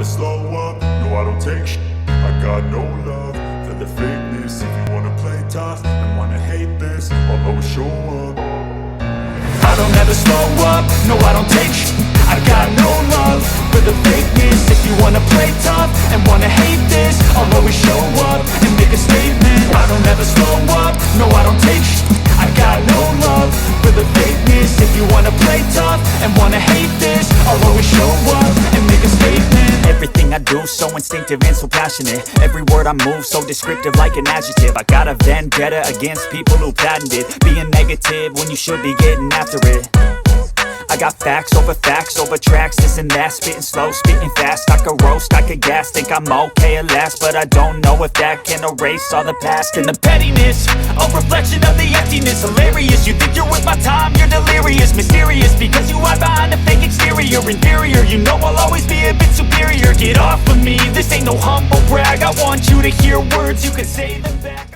never slow up, no I don't take shit. I got no love for the fakeness. If you wanna play tough and wanna hate this, I'll always show up. I don't ever slow up, no I don't take shit. I got no love for the fakeness. If you wanna play tough and wanna hate this, I'll always show up and make a statement. I don't ever slow up, no I don't take shit. I got no love for the fakeness. If you wanna play tough and wanna hate this, I'll always show up and make a statement. Everything I do so instinctive and so passionate. Every word I move so descriptive like an adjective. I got a vendetta against people who patented being negative when you should be getting after it. I got facts over tracks, this and that. Spitting slow, spitting fast, I could roast, I could gas. Think I'm okay at last, but I don't know if that can erase all the past. And the pettiness, a reflection of the emptiness. Hilarious, you think you're worth my time, you're delirious. Mysterious, because you hide behind a fake exterior. Inferior, you know I'll always be a bit superior. Get off of me, this ain't no humble brag. I want you to hear words, you can say them back.